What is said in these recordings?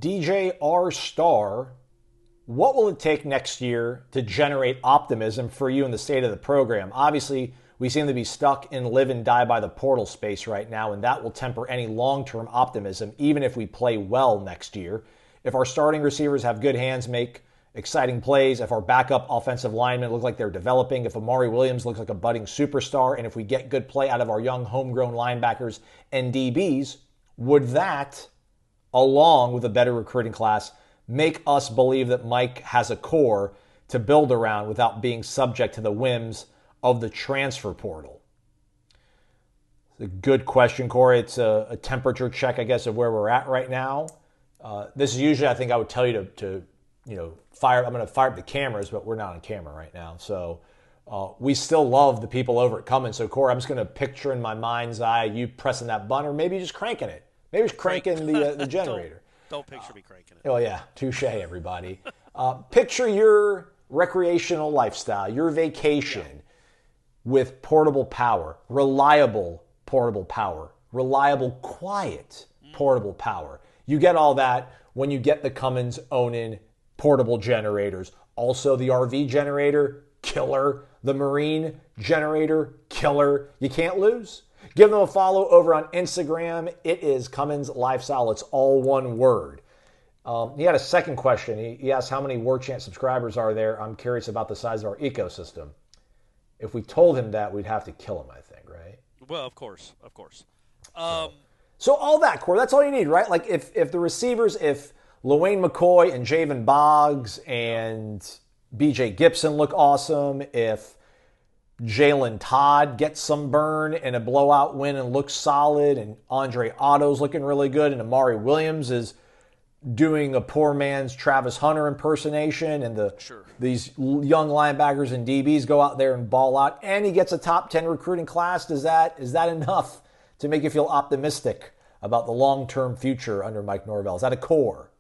DJ R Star, what will it take next year to generate optimism for you in the state of the program? Obviously, we seem to be stuck in live and die by the portal space right now, and that will temper any long-term optimism, even if we play well next year. If our starting receivers have good hands, make exciting plays, if our backup offensive linemen look like they're developing, if Amari Williams looks like a budding superstar, and if we get good play out of our young homegrown linebackers and DBs, would that, along with a better recruiting class, make us believe that Mike has a core to build around without being subject to the whims of the transfer portal? It's a good question, Corey. It's a temperature check, I guess, of where we're at right now. This is usually, I think I would tell you to fire. I'm going to fire up the cameras, but we're not on camera right now. So we still love the people over at Cummins. So, Corey, I'm just going to picture in my mind's eye you pressing that button, or maybe just cranking it. Maybe just cranking the generator. Don't picture me cranking it. Oh, yeah. Touche, everybody. Picture your recreational lifestyle, your vacation with portable power, reliable portable power, reliable, quiet portable power. You get all that when you get the Cummins Onin portable generators. Also, the RV generator, killer. The Marine generator, killer. You can't lose. Give them a follow over on Instagram. It is Cummins Lifestyle. It's all one word. He had a second question. He asked how many Warchant subscribers are there. I'm curious about the size of our ecosystem. If we told him that, we'd have to kill him, I think, right? Well, of course. So all that, Corey, that's all you need, right? Like if the receivers, if LaWayne McCoy and Javen Boggs and BJ Gibson look awesome, if Jalen Todd gets some burn in a blowout win and looks solid, and Andre Otto's looking really good, and Amari Williams is doing a poor man's Travis Hunter impersonation, and these young linebackers and DBs go out there and ball out, and he gets a top 10 recruiting class, is that enough to make you feel optimistic about the long-term future under Mike Norvell? Is that a core?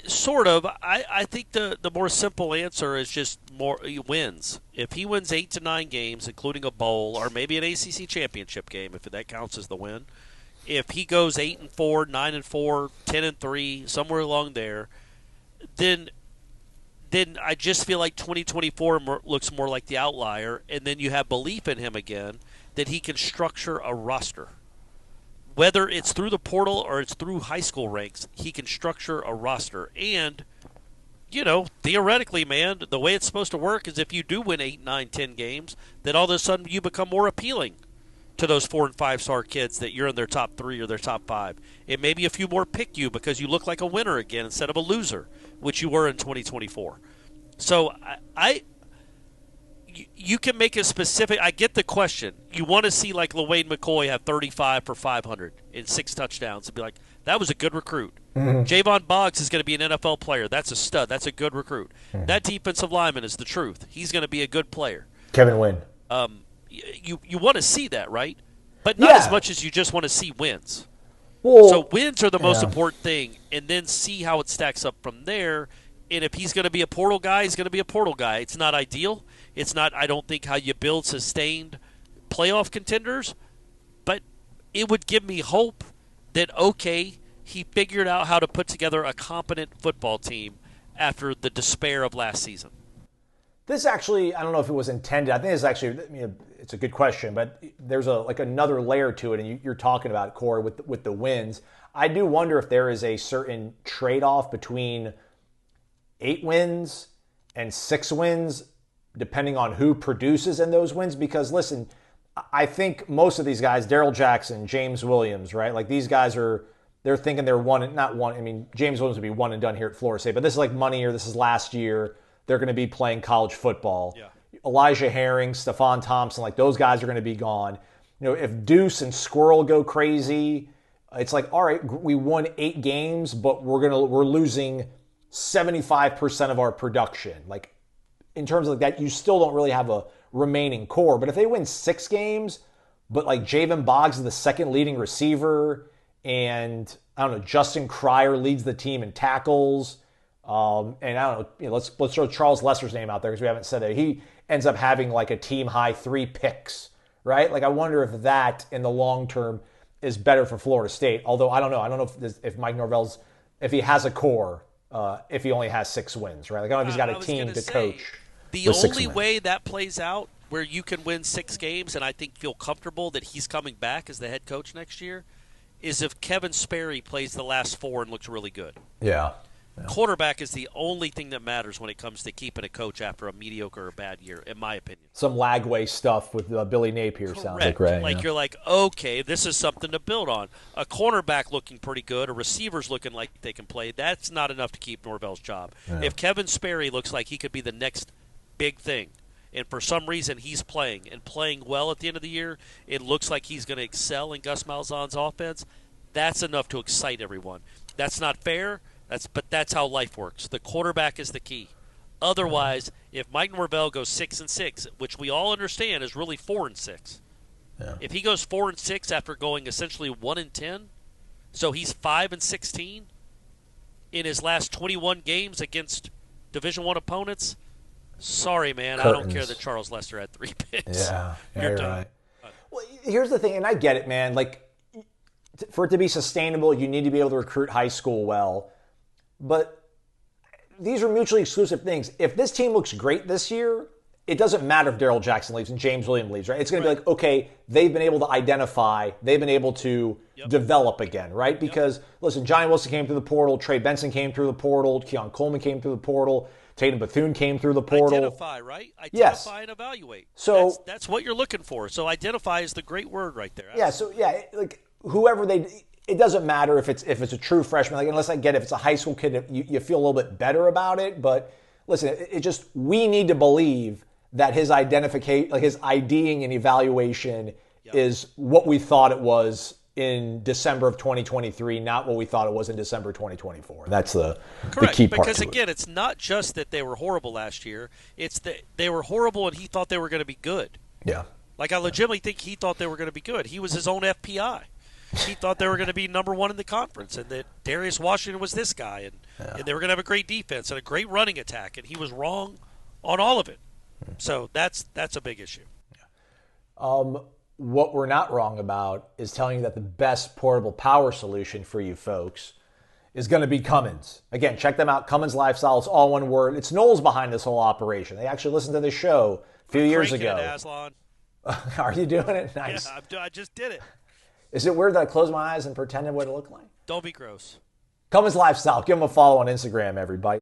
Sort of. I think the more simple answer is just more wins. If he wins 8 to 9 games, including a bowl or maybe an ACC championship game, if that counts as the win, if he goes 8-4, 9-4, 10-3, somewhere along there, then I just feel like 2024 looks more like the outlier, and then you have belief in him again that he can structure a roster. Whether it's through the portal or it's through high school ranks, he can structure a roster. And, theoretically, man, the way it's supposed to work is if you do win 8, 9, 10 games, then all of a sudden you become more appealing to those 4- and 5-star kids that you're in their top 3 or their top 5. And maybe a few more pick you because you look like a winner again instead of a loser, which you were in 2024. So you can make a specific – I get the question. You want to see like LaWayne McCoy have 35 for 500 and 6 touchdowns and be like, that was a good recruit. Mm-hmm. Javon Boggs is going to be an NFL player. That's a stud. That's a good recruit. Mm-hmm. That defensive lineman is the truth. He's going to be a good player. Kevin Wynn. You want to see that, right? But not as much as you just want to see wins. Well, so wins are the most important thing, and then see how it stacks up from there. And if he's going to be a portal guy, he's going to be a portal guy. It's not ideal. It's not, I don't think, how you build sustained playoff contenders. But it would give me hope that, okay, he figured out how to put together a competent football team after the despair of last season. This actually, I don't know if it was intended. I think it's actually, it's a good question, but there's another layer to it, and you're talking about it, Corey, with the wins. I do wonder if there is a certain trade-off between 8 wins and 6 wins, depending on who produces in those wins. Because, listen, I think most of these guys, Darrell Jackson, James Williams, right? Like, these guys they're thinking they're James Williams would be one and done here at Florida State, but this is like money year, this is last year. They're going to be playing college football. Yeah. Elijah Herring, Stephon Thompson, like those guys are going to be gone. If Deuce and Squirrel go crazy, it's like, all right, we won 8 games, but we're losing 75% of our production. Like, in terms of that, you still don't really have a remaining core. But if they win 6 games, but like Javen Boggs is the second leading receiver, and I don't know, Justin Cryer leads the team in tackles. And I don't know, let's throw Charles Lesser's name out there because we haven't said that. He ends up having like a team high 3 picks, right? Like, I wonder if that in the long term is better for Florida State. Although I don't know if Mike Norvell's if he has a core, if he only has 6 wins, right? Like, I don't know if he's got a team to coach. The only way that plays out where you can win 6 games and I think feel comfortable that he's coming back as the head coach next year is if Kevin Sperry plays the last 4 and looks really good. Yeah. Quarterback is the only thing that matters when it comes to keeping a coach after a mediocre or bad year, in my opinion. Some Lagway stuff with Billy Napier sounds like, right? Like, you're like, okay, this is something to build on. A cornerback looking pretty good, a receiver's looking like they can play, that's not enough to keep Norvell's job. Yeah. If Kevin Sperry looks like he could be the next big thing, and for some reason he's playing well at the end of the year, it looks like he's going to excel in Gus Malzahn's offense, that's enough to excite everyone. That's not fair. But that's how life works. The quarterback is the key. Otherwise, if Mike Norvell goes 6-6, which we all understand is really 4-6, if he goes 4-6 after going essentially 1-10, so he's 5-16 in his last 21 games against Division I opponents. Sorry, man, I don't care that Charles Lester had 3 picks. Yeah, you're right. Well, here's the thing, and I get it, man. Like, for it to be sustainable, you need to be able to recruit high school well. But these are mutually exclusive things. If this team looks great this year, it doesn't matter if Darrell Jackson leaves and James Williams leaves, right? It's going to be like, okay, they've been able to identify, they've been able to develop again, right? Because, listen, Johnny Wilson came through the portal, Trey Benson came through the portal, Keon Coleman came through the portal, Tatum Bethune came through the portal. Identify, right? Identify and evaluate. So that's what you're looking for. So identify is the great word right there. Yeah, so, like, whoever it doesn't matter if it's a true freshman. Like, unless I get it, if it's a high school kid, you feel a little bit better about it. But listen, we need to believe that his identification, like his IDing and evaluation, is what we thought it was in December of 2023, not what we thought it was in December 2024. That's the key part. Because again, it's not just that they were horrible last year; it's that they were horrible and he thought they were going to be good. Yeah, like I legitimately think he thought they were going to be good. He was his own FPI. He thought they were going to be number 1 in the conference and that Darius Washington was this guy and they were going to have a great defense and a great running attack, and he was wrong on all of it. So that's a big issue. What we're not wrong about is telling you that the best portable power solution for you folks is going to be Cummins. Again, check them out. Cummins Lifestyle. It's all one word. It's Noles behind this whole operation. They actually listened to this show a few years ago. Are you doing it? Nice. Yeah, I just did it. Is it weird that I close my eyes and pretended what it looked like? Don't be gross. Cummins Lifestyle. Give them a follow on Instagram, everybody.